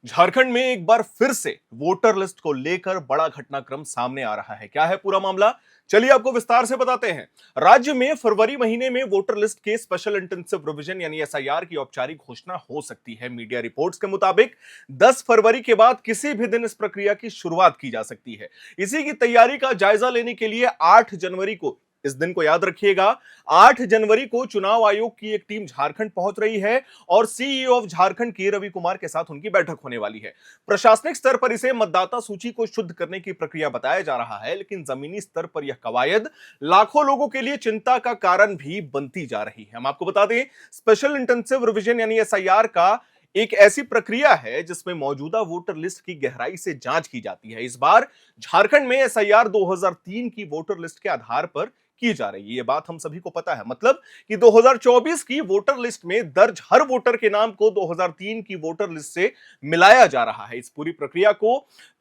झारखंड में एक बार फिर से वोटर लिस्ट को लेकर बड़ा घटनाक्रम सामने आ रहा है। क्या है पूरा मामला? चलिए आपको विस्तार से बताते हैं। राज्य में फरवरी महीने में वोटर लिस्ट के स्पेशल इंटेंसिव रिवीजन यानी एसआईआर की औपचारिक घोषणा हो सकती है। मीडिया रिपोर्ट्स के मुताबिक 10 फरवरी के बाद किसी भी दिन इस प्रक्रिया की शुरुआत की जा सकती है। इसी की तैयारी का जायजा लेने के लिए 8 जनवरी को, इस दिन को याद रखिएगा, 8 जनवरी को चुनाव आयोग की एक टीम झारखंड पहुंच रही है और सीईओ ऑफ झारखंड के रवि कुमार के साथ उनकी बैठक होने वाली है। प्रशासनिक स्तर पर इसे मतदाता सूची को शुद्ध करने की प्रक्रिया बताया जा रहा है, लेकिन जमीनी स्तर पर यह कवायद लाखों लोगों के लिए चिंता का कारण भी बनती जा रही है। हम आपको बता दें, स्पेशल इंटेंसिव रिवीजन यानी एसआईआर का एक ऐसी प्रक्रिया है जिसमें मौजूदा वोटर लिस्ट की गहराई से जांच की जाती है। इस बार झारखंड में एसआईआर 2003 की वोटर लिस्ट के आधार पर की जा रही है। ये बात हम सभी को पता है। मतलब कि 2024 की वोटर लिस्ट में दर्ज हर वोटर के नाम को 2003 की वोटर लिस्ट से मिलाया जा रहा है। इस पूरी प्रक्रिया को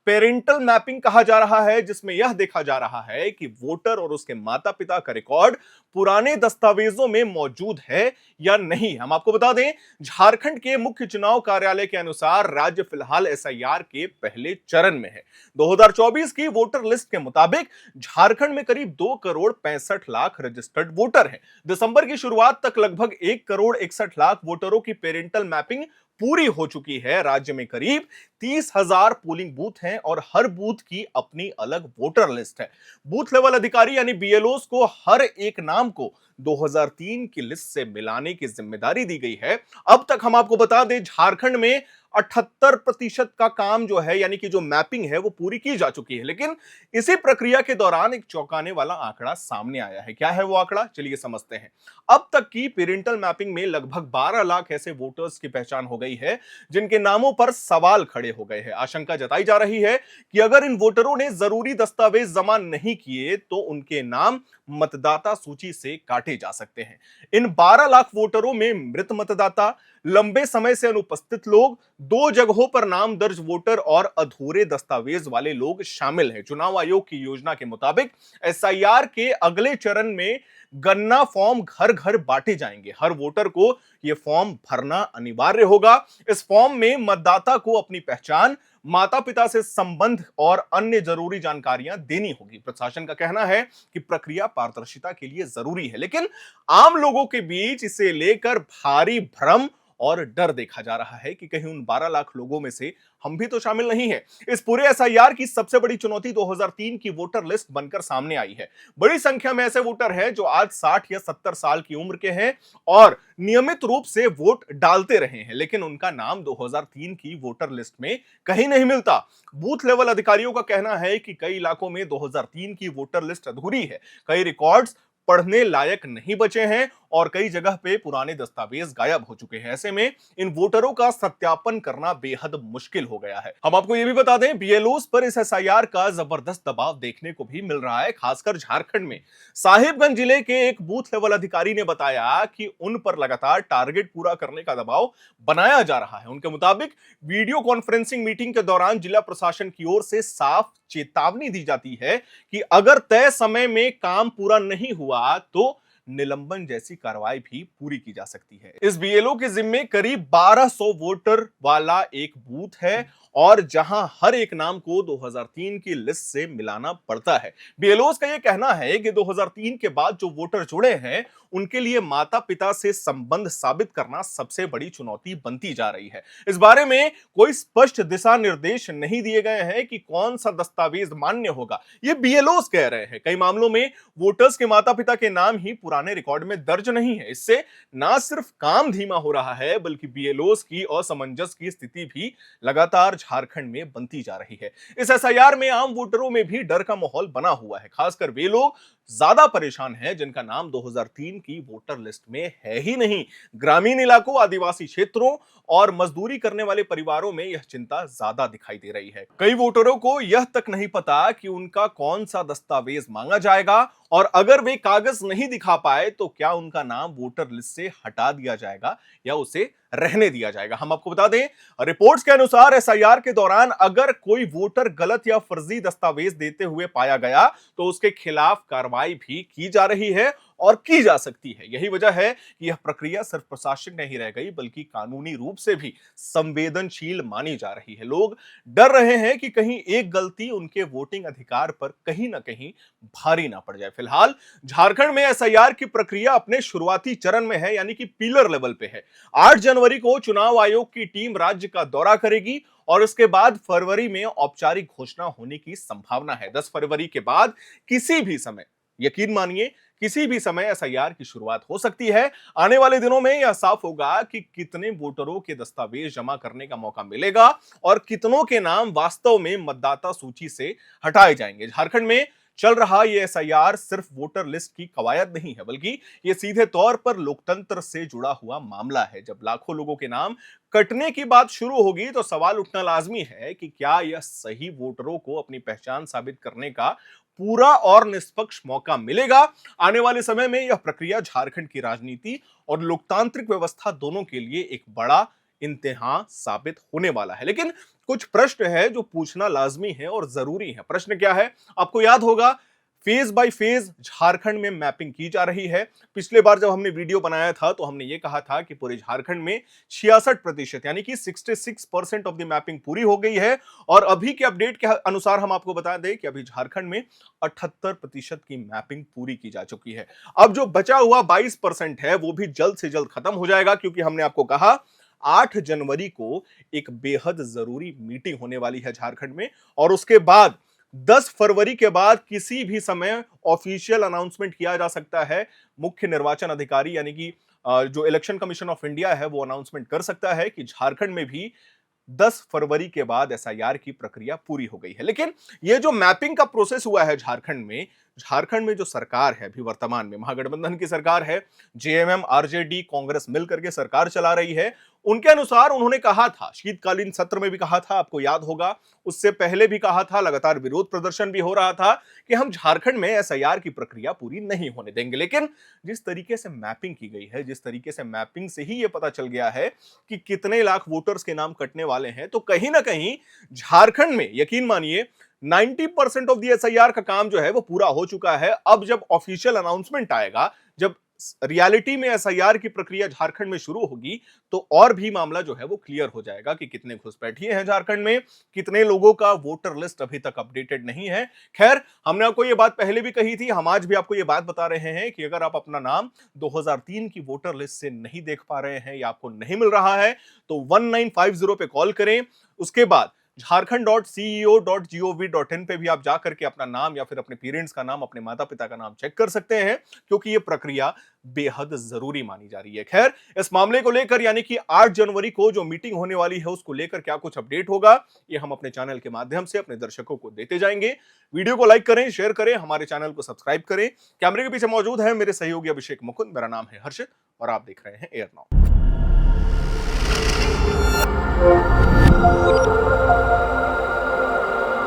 पेरेंटल मैपिंग कहा जा रहा है, जिसमें यह देखा जा रहा है कि वोटर और उसके माता पिता का रिकॉर्ड पुराने दस्तावेजों में मौजूद है या नहीं। हम आपको बता दें, झारखंड के मुख्य चुनाव कार्यालय के अनुसार राज्य फिलहाल एसआईआर के पहले चरण में है। 2024 की वोटर लिस्ट के मुताबिक झारखंड में करीब 2 करोड़ 65 लाख रजिस्टर्ड वोटर हैं। दिसंबर की शुरुआत तक लगभग 1 करोड़ 61 लाख वोटरों की पेरेंटल मैपिंग पूरी हो चुकी है। राज्य में करीब 30,000 पोलिंग बूथ हैं और हर बूथ की अपनी अलग वोटर लिस्ट है। बूथ लेवल अधिकारी यानी बीएलओस को हर एक नाम को 2003 की लिस्ट से मिलाने की जिम्मेदारी दी गई है। अब तक हम आपको बता दें, झारखंड में 78% का काम जो है, यानी कि जो मैपिंग है, वो पूरी की जा चुकी है। लेकिन इसी प्रक्रिया के दौरान एक चौंकाने वाला आंकड़ा सामने आया है। क्या है वो आंकड़ा? चलिए समझते हैं। अब तक की पेरेंटल मैपिंग में लगभग 12 लाख ऐसे वोटर्स की पहचान हो गई है जिनके नामों पर सवाल खड़े हो गए हैं। आशंका जताई जा रही है कि अगर इन वोटरों ने जरूरी दस्तावेज जमा नहीं किए तो उनके नाम मतदाता सूची से काटे जा सकते हैं। इन 12 लाख वोटरों में मृत मतदाता, लंबे समय से अनुपस्थित लोग, 2 जगहों पर नाम दर्ज वोटर और अधूरे दस्तावेज वाले लोग शामिल हैं। चुनाव आयोग की योजना के मुताबिक एसआईआर के अगले चरण में गन्ना फॉर्म घर घर बांटे जाएंगे। हर वोटर को यह फॉर्म भरना अनिवार्य होगा। इस फॉर्म में मतदाता को अपनी पहचान, माता पिता से संबंध और अन्य जरूरी जानकारियां देनी होगी। प्रशासन का कहना है कि प्रक्रिया पारदर्शिता के लिए जरूरी है, लेकिन आम लोगों के बीच इसे लेकर भारी भ्रम और डर देखा जा रहा है कि कहीं उन 12 लाख लोगों में से हम भी तो शामिल नहीं है। इस पूरे एसआईआर की सबसे बड़ी चुनौती 2003 की वोटर लिस्ट बनकर सामने आई है। बड़ी संख्या में ऐसे वोटर हैं जो आज 60 या 70 साल की उम्र के हैं और नियमित रूप से वोट डालते रहे हैं, लेकिन उनका नाम 2003 की वोटर लिस्ट में कहीं नहीं मिलता। बूथ लेवल अधिकारियों का कहना है कि कई इलाकों में 2003 की वोटर लिस्ट अधूरी है, कई रिकॉर्ड्स पढ़ने लायक नहीं बचे हैं और कई जगह पे पुराने दस्तावेज गायब हो चुके हैं। ऐसे में इन वोटरों का सत्यापन करना बेहद मुश्किल हो गया है। हम आपको यह भी बता दें, बीएलओस पर इस एसआईआर का जबरदस्त दबाव देखने को भी मिल रहा है, खासकर झारखंड में। साहिबगंज जिले के एक बूथ लेवल अधिकारी ने बताया कि उन पर लगातार टारगेट पूरा करने का दबाव बनाया जा रहा है। उनके मुताबिक वीडियो कॉन्फ्रेंसिंग मीटिंग के दौरान जिला प्रशासन की ओर से साफ चेतावनी दी जाती है कि अगर तय समय में काम पूरा नहीं हुआ तो निलंबन जैसी कार्रवाई भी पूरी की जा सकती है। इस बीएलओ के जिम्मे करीब 1200 वोटर वाला एक बूथ है और जहां हर एक नाम को 2003 की लिस्ट से मिलाना पड़ता है। बीएलओस का यह कहना है कि 2003 के बाद जो वोटर जुड़े हैं उनके लिए माता पिता से संबंध साबित करना सबसे बड़ी चुनौती बनती जा रही है। इस बारे में कोई स्पष्ट दिशा निर्देश नहीं दिए गए हैं कि कौन सा दस्तावेज मान्य होगा। ये बीएलओस कह रहे हैं। कई मामलों में वोटर्स के माता पिता के नाम ही पुराने रिकॉर्ड में दर्ज नहीं है। इससे ना सिर्फ काम धीमा हो रहा है, बल्कि बीएलओस की असमंजस की स्थिति भी लगातार झारखंड में बनती जा रही है। इस एसआईआर में आम वोटरों में भी डर का माहौल बना हुआ है। खासकर वे लोग ज्यादा परेशान हैं जिनका नाम 2003 की वोटर लिस्ट में है ही नहीं। ग्रामीण इलाकों, आदिवासी क्षेत्रों और मजदूरी करने वाले परिवारों में यह चिंता ज्यादा दिखाई दे रही है। कई वोटरों को यह तक नहीं पता कि उनका कौन सा दस्तावेज मांगा जाएगा और अगर वे कागज नहीं दिखा पाए तो क्या उनका नाम वोटर लिस्ट से हटा दिया जाएगा या उसे रहने दिया जाएगा। हम आपको बता दें, रिपोर्ट्स के अनुसार एसआईआर के दौरान अगर कोई वोटर गलत या फर्जी दस्तावेज देते हुए पाया गया तो उसके खिलाफ कार्रवाई भी की जा रही है और की जा सकती है। यही वजह है कि यह प्रक्रिया सिर्फ प्रशासनिक नहीं रह गई बल्कि कानूनी रूप से भी संवेदनशील मानी जा रही है। लोग डर रहे हैं कि कहीं एक गलती उनके वोटिंग अधिकार पर कहीं ना कहीं भारी ना पड़ जाए। फिलहाल झारखंड में एसआईआर की प्रक्रिया अपने शुरुआती चरण में है, यानी कि पिलर लेवल पे है। 8 जनवरी को चुनाव आयोग की टीम राज्य का दौरा करेगी और इसके बाद फरवरी में औपचारिक घोषणा होने की संभावना है। 10 फरवरी के बाद किसी भी समय, यकीन मानिए किसी भी समय एसआईआर की शुरुआत हो सकती है। आने वाले दिनों में यह साफ होगा कि कितने वोटरों के दस्तावेज जमा करने का मौका मिलेगा और कितनों के नाम वास्तव में मतदाता सूची से हटाए जाएंगे। झारखंड में चल रहा ये एसआईआर सिर्फ वोटर लिस्ट की कवायद नहीं है, बल्कि ये सीधे तौर पर लोकतंत्र से जुड़ा हुआ मामला है। जब लाखों लोगों के नाम कटने की बात शुरू होगी तो सवाल उठना लाजमी है कि क्या यह सही वोटरों को अपनी पहचान साबित करने का पूरा और निष्पक्ष मौका मिलेगा। आने वाले समय में यह प्रक्रिया झारखंड की राजनीति और लोकतांत्रिक व्यवस्था दोनों के लिए एक बड़ा इम्तिहान साबित होने वाला है। लेकिन कुछ प्रश्न है जो पूछना लाजमी है और जरूरी है। प्रश्न क्या है? आपको याद होगा फेज बाय फेज झारखंड में मैपिंग की जा रही है। पिछले बार जब हमने वीडियो बनाया था तो हमने ये कहा था कि पूरे झारखंड में 66% यानी कि 66% ऑफ द मैपिंग पूरी हो गई है और अभी के अपडेट के अनुसार हम आपको बता दें कि अभी झारखंड में 78% की मैपिंग पूरी की जा चुकी है। अब जो बचा हुआ 22% है वो भी जल्द से जल्द खत्म हो जाएगा, क्योंकि हमने आपको कहा 8 जनवरी को एक बेहद जरूरी मीटिंग होने वाली है झारखंड में और उसके बाद 10 फरवरी के बाद किसी भी समय ऑफिशियल अनाउंसमेंट किया जा सकता है। मुख्य निर्वाचन अधिकारी यानी कि जो इलेक्शन कमीशन ऑफ इंडिया है वो अनाउंसमेंट कर सकता है कि झारखंड में भी 10 फरवरी के बाद एसआईआर की प्रक्रिया पूरी हो गई है। लेकिन ये जो मैपिंग का प्रोसेस हुआ है झारखंड में जो सरकार है अभी वर्तमान में महागठबंधन की सरकार है, जेएमएम आरजेडी कांग्रेस मिलकर के सरकार चला रही है। उनके अनुसार उन्होंने कहा था, शीतकालीन सत्र में भी कहा था, आपको याद होगा, उससे पहले भी कहा था, लगातार विरोध प्रदर्शन भी हो रहा था कि हम झारखंड में एसआईआर की प्रक्रिया पूरी नहीं होने देंगे। लेकिन जिस तरीके से मैपिंग की गई है, जिस तरीके से मैपिंग से ही यह पता चल गया है कि कितने लाख वोटर्स के नाम कटने वाले हैं, तो कहीं ना कहीं झारखंड में यकीन मानिए 90% ऑफ द एसआईआर का काम जो है वो पूरा हो चुका है। अब जब ऑफिशियल अनाउंसमेंट आएगा, जब रियलिटी में एसआईआर की प्रक्रिया झारखंड में शुरू होगी, तो और भी मामला जो है वो क्लियर हो जाएगा कि कितने घुसपैठिए हैं झारखंड में, कितने लोगों का वोटर लिस्ट अभी तक अपडेटेड नहीं है। खैर, हमने आपको ये बात पहले भी कही थी, हम आज भी आपको ये बात बता रहे हैं कि अगर आप अपना नाम 2003 की वोटर लिस्ट से नहीं देख पा रहे हैं या आपको नहीं मिल रहा है तो 1950 पे कॉल करें। उसके बाद झारखंड.ceo.gov.in पे भी आप जाकर के अपना नाम या फिर अपने पेरेंट्स का नाम, अपने माता पिता का नाम चेक कर सकते हैं, क्योंकि ये प्रक्रिया बेहद जरूरी मानी जा रही है। खैर, इस मामले को लेकर यानी कि 8 जनवरी को जो मीटिंग होने वाली है उसको लेकर क्या कुछ अपडेट होगा, ये हम अपने चैनल के माध्यम से अपने दर्शकों को देते जाएंगे। वीडियो को लाइक करें, शेयर करें, हमारे चैनल को सब्सक्राइब करें। कैमरे के पीछे मौजूद है मेरे सहयोगी अभिषेक मुकुंद, मेरा नाम है हर्षित और आप देख रहे हैं एयर नाउ।